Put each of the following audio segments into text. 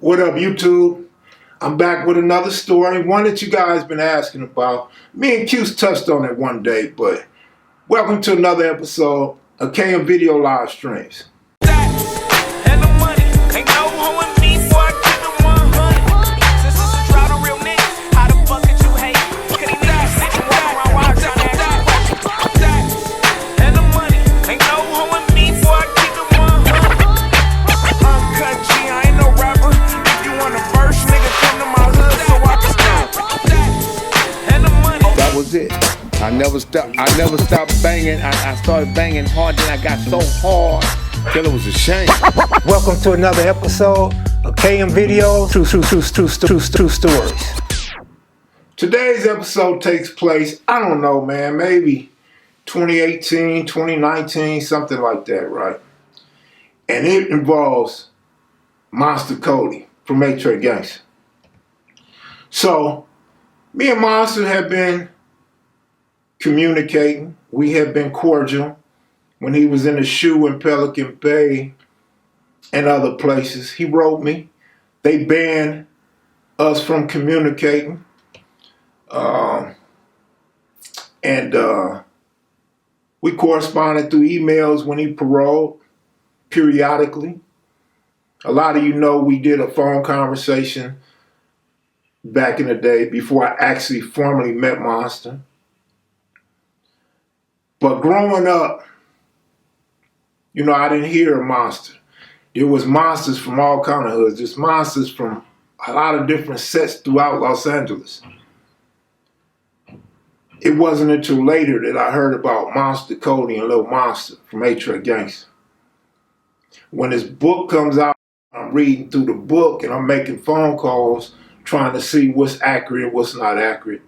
What up, YouTube? I'm back with another story, one that you guys been asking about. Me and Q's touched on it one day, but welcome to another episode of KM Video Live Streams. Was it. I never stopped banging. I started banging hard, then I got so hard till it was a shame. Welcome to another episode of KM Videos, True Stories. Today's episode takes place, I don't know, man, maybe 2018, 2019, something like that, right? And it involves Monster Kody from A-Track Gangsta. So, me and Monster have been communicating. We have been cordial. When he was in the shoe in Pelican Bay and other places, he wrote me. They banned us from communicating. We corresponded through emails when he paroled, periodically. A lot of you know we did a phone conversation back in the day before I actually formally met Monster. But growing up, I didn't hear a monster. There was monsters from all kind of hoods. There's monsters from a lot of different sets throughout Los Angeles. It wasn't until later that I heard about Monster Kody and Lil Monster from A-Track Gangsta. When his book comes out, I'm reading through the book and I'm making phone calls trying to see what's accurate and what's not accurate.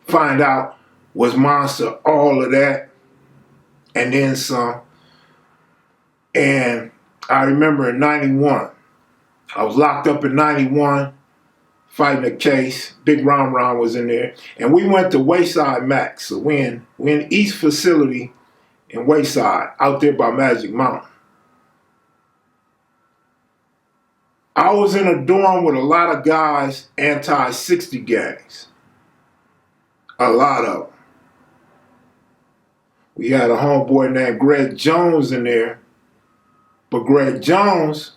Find out, was Monster all of that? And then some. And I remember in 91, I was locked up in 91, fighting a case. Big Ron Ron was in there. And we went to Wayside Max. So we're in East Facility in Wayside, out there by Magic Mountain. I was in a dorm with a lot of guys, anti-60 gangs. A lot of them. We had a homeboy named Greg Jones in there. But Greg Jones,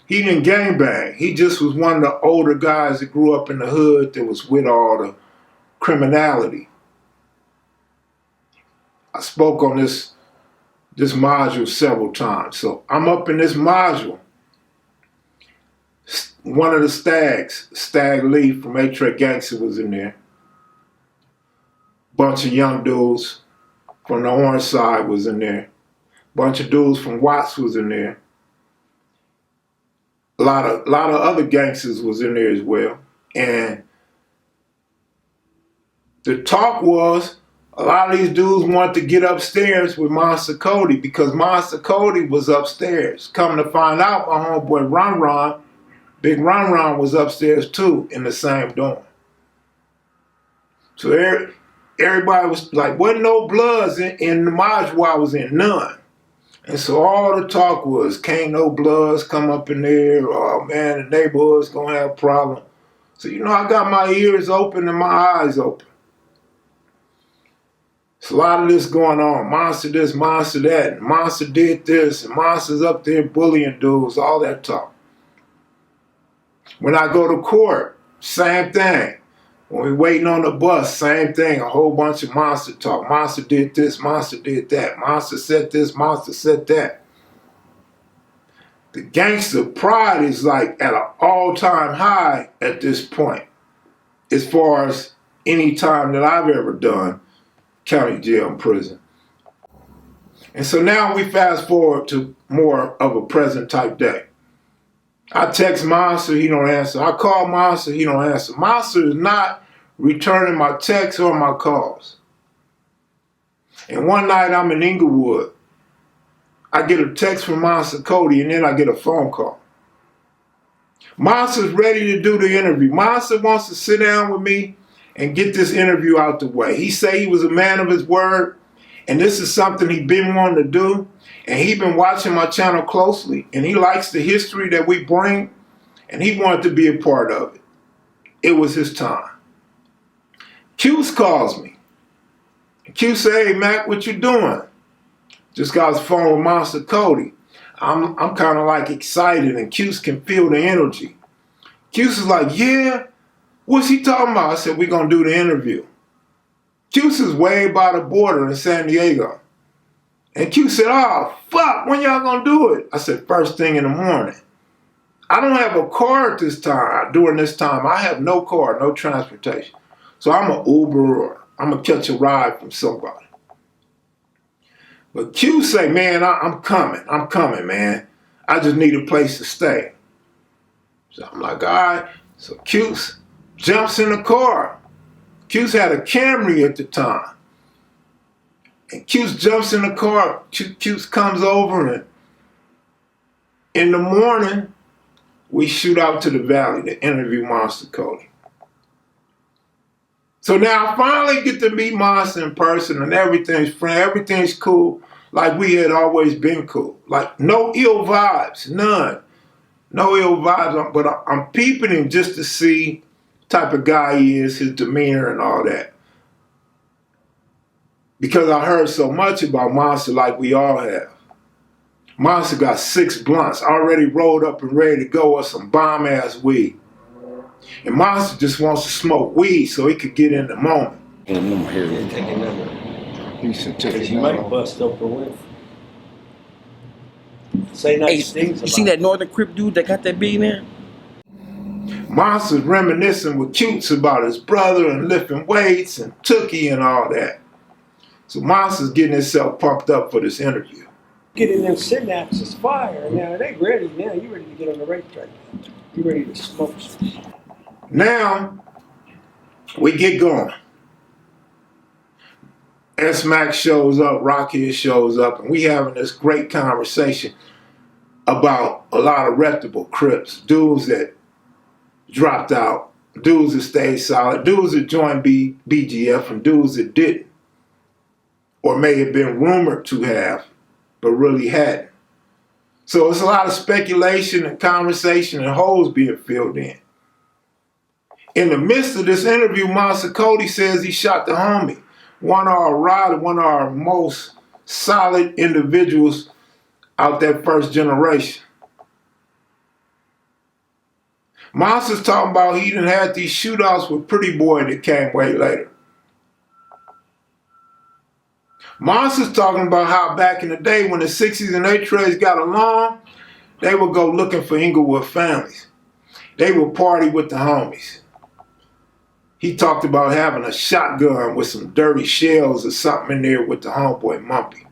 he didn't gangbang. He just was one of the older guys that grew up in the hood that was with all the criminality. I spoke on this module several times. So I'm up in this module. One of the stags, Stag Lee from A-Track Gangsta, was in there. Bunch of young dudes from the Orange side was in there. Bunch of dudes from Watts was in there. A lot of other gangsters was in there as well. And the talk was a lot of these dudes wanted to get upstairs with Monster Kody because Monster Kody was upstairs. Coming to find out, my homeboy Ron Ron, Big Ron Ron, was upstairs too in the same dorm. So everybody was like, wasn't no bloods in the module I was in, none. And so all the talk was, can't no bloods come up in there, oh man, the neighborhood's gonna have a problem. So I got my ears open and my eyes open. There's a lot of this going on, Monster this, Monster that, and Monster did this, and Monster's up there bullying dudes, all that talk. When I go to court, same thing. When we waiting on the bus, same thing, a whole bunch of Monster talk. Monster did this, Monster did that. Monster said this, Monster said that. The gangster pride is like at an all-time high at this point, as far as any time that I've ever done county jail and prison. And so now we fast forward to more of a present type day. I text Monster, he don't answer. I call Monster, he don't answer. Monster is not returning my texts or my calls. And one night I'm in Inglewood. I get a text from Monster Kody and then I get a phone call. Monster's ready to do the interview. Monster wants to sit down with me and get this interview out the way. He say he was a man of his word, and this is something he's been wanting to do, and he's been watching my channel closely, and he likes the history that we bring, and he wanted to be a part of it. It was his time. Q's calls me. Q say, "Hey Mac, what you doing?" Just got his phone with Monster Kody. I'm kind of like excited, and Q's can feel the energy. Q's is like, "Yeah, what's he talking about?" I said, "We're gonna do the interview." Q's is way by the border in San Diego. And Q said, "Oh, fuck, when y'all gonna do it?" I said, "First thing in the morning." I don't have a car at this time. During this time, I have no car, no transportation. So I'm an Uber or I'm gonna catch a ride from somebody. But Q say, "Man, I'm coming, man. I just need a place to stay." So I'm like, all right. So Q jumps in the car. Q's had a Camry at the time. And Q jumps in the car. Q comes over, and in the morning, we shoot out to the valley to interview Monster Kody. So now I finally get to meet Monster in person, and everything's cool, like we had always been cool. Like no ill vibes, none. No ill vibes, but I'm peeping him just to see the type of guy he is, his demeanor and all that. Because I heard so much about Monster, like we all have. Monster got 6 blunts already rolled up and ready to go with some bomb-ass weed. And Monster just wants to smoke weed so he could get in the moment. Take another. He should take Because it you might out. bust open with. Say nice Hey, things you seen about that Northern Crip dude that got that billionaire? Monster's reminiscing with Cutes about his brother and lifting weights and Tookie and all that. So Monster's getting himself pumped up for this interview. getting them synapses fire. Now they ready. Now you ready to get on the racetrack. You ready to smoke some. Now we get going. S-Mac shows up, Rockhead shows up, and we having this great conversation about a lot of reputable Crips, dudes that dropped out, dudes that stayed solid, dudes that joined BGF, and dudes that didn't, or may have been rumored to have, but really hadn't. So it's a lot of speculation and conversation and holes being filled in. In the midst of this interview, Monster Kody says he shot the homie, one of our most solid individuals out that first generation. Monster's talking about he done had these shootouts with Pretty Boy that came way later. Monster's talking about how back in the day when the 60s and 80s got along, they would go looking for Inglewood families. They would party with the homies. He talked about having a shotgun with some dirty shells or something in there with the homeboy Mumpy.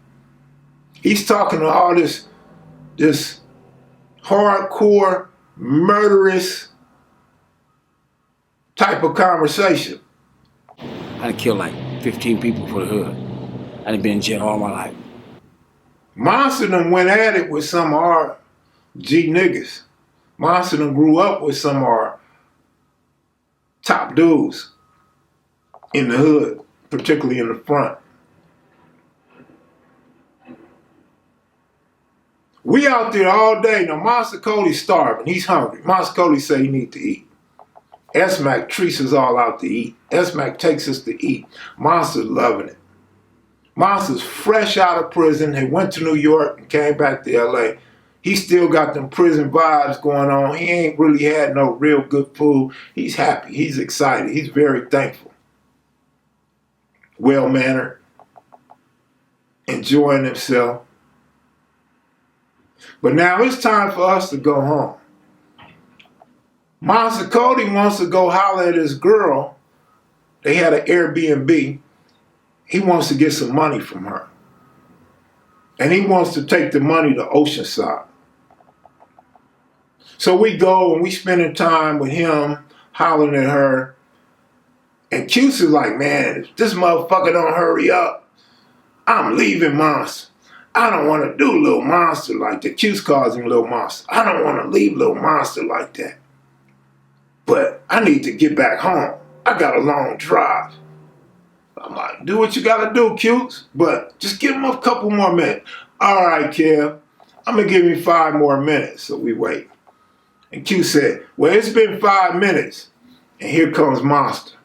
He's talking to all this hardcore, murderous type of conversation. I done killed like 15 people for the hood. I done been in jail all my life. Monster done went at it with some of our G niggas. Monster done grew up with some of our top dudes in the hood, particularly in the front. We out there all day. Now Monster Kody's starving. He's hungry. Monster Kody say he need to eat. S-Mac treats us all out to eat. S-Mac takes us to eat. Monster's loving it. Monster's fresh out of prison. He went to New York and came back to LA. He still got them prison vibes going on. He ain't really had no real good food. He's happy. He's excited. He's very thankful. Well-mannered. Enjoying himself. But now it's time for us to go home. Monster Kody wants to go holler at his girl. They had an Airbnb. He wants to get some money from her. And he wants to take the money to Oceanside. So we go and we spending time with him, hollering at her. And Cuse is like, man, if this motherfucker don't hurry up, I'm leaving Monster. I don't want to do Little Monster like that. Cuse calls him Little Monster. I don't want to leave Little Monster like that. But I need to get back home. I got a long drive. I'm like, do what you gotta do, Cuse, but just give him a couple more minutes. All right, Kev, I'm gonna give you 5 more minutes. So we wait. And Q said, well, it's been 5 minutes. And here comes Monster.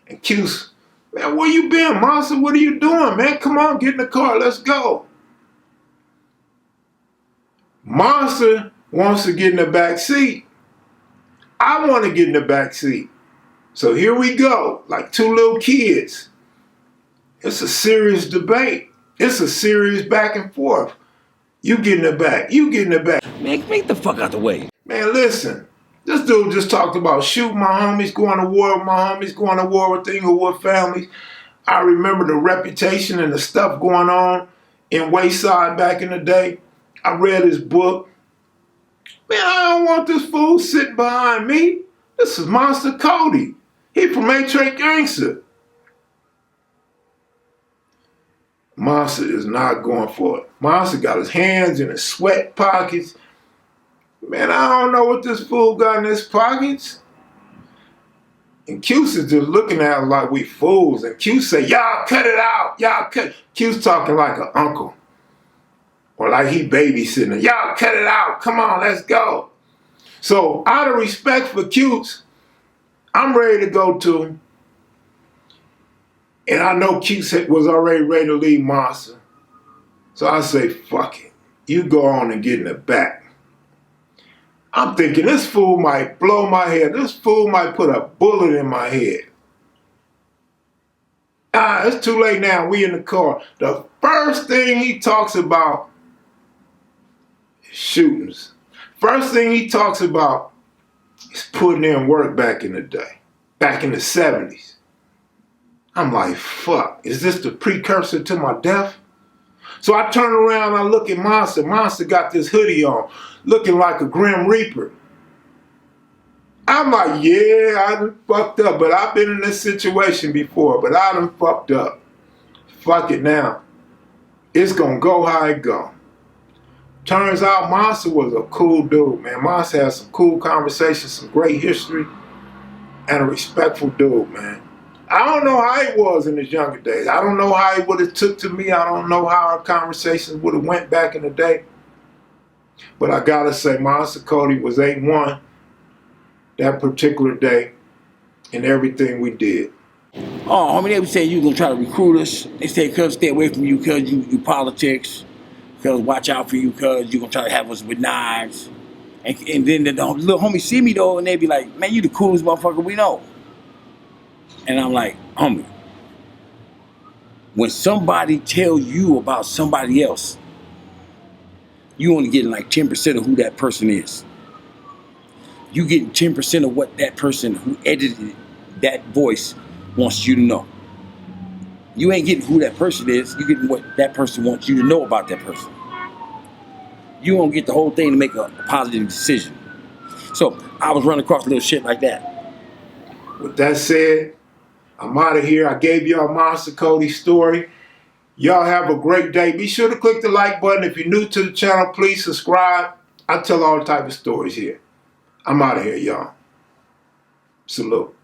And Q's, man, where you been, Monster? What are you doing, man? Come on, get in the car. Let's go. Monster wants to get in the back seat. I want to get in the back seat. So here we go, like two little kids. It's a serious debate. It's a serious back and forth. You get in the back. You get in the back. Man, make the fuck out the way. Man, listen. This dude just talked about shooting my homies, going to war with my homies, going to war with the Inglewood families. I remember the reputation and the stuff going on in Wayside back in the day. I read his book. Man, I don't want this fool sitting behind me. This is Monster Kody. He from A-Track Gangster. Monster is not going for it. Monster got his hands in his sweat pockets. Man, I don't know what this fool got in his pockets. And Q's is just looking at him like we fools. And Q say, y'all cut it out. Y'all cut it. Q's talking like an uncle. Or like he babysitting. Y'all cut it out. Come on, let's go. So out of respect for Q's, I'm ready to go to him. And I know Q was already ready to leave Monster. So I say, fuck it. You go on and get in the back. I'm thinking this fool might blow my head. This fool might put a bullet in my head. It's too late now. We in the car. The first thing he talks about is shootings. First thing he talks about is putting in work back in the day. Back in the 70s. I'm like, fuck. Is this the precursor to my death? So I turn around, I look at Monster. Monster got this hoodie on, looking like a Grim Reaper. I'm like, yeah, I done fucked up, but I've been in this situation before, but I done fucked up. Fuck it now. It's gonna go how it go. Turns out Monster was a cool dude, man. Monster had some cool conversations, some great history, and a respectful dude, man. I don't know how he was in his younger days. I don't know how he would have took to me. I don't know how our conversations would have went back in the day. But I gotta say, Monster Kody was A1 that particular day in everything we did. Oh, homie, they would say you was gonna try to recruit us. They said, cuz stay away from you, cuz you politics. Cuz watch out for you, cuz you gonna try to have us with knives. And then the little homie see me though, and they be like, man, you the coolest motherfucker we know. And I'm like, homie, when somebody tell you about somebody else, you only getting like 10% of who that person is. You getting 10% of what that person who edited that voice wants you to know. You ain't getting who that person is. You getting what that person wants you to know about that person. You don't get the whole thing to make a positive decision. So I was running across little shit like that. With that said, I'm out of here. I gave y'all Monster Kody's story. Y'all have a great day. Be sure to click the like button. If you're new to the channel, please subscribe. I tell all type of stories here. I'm out of here, y'all. Salute.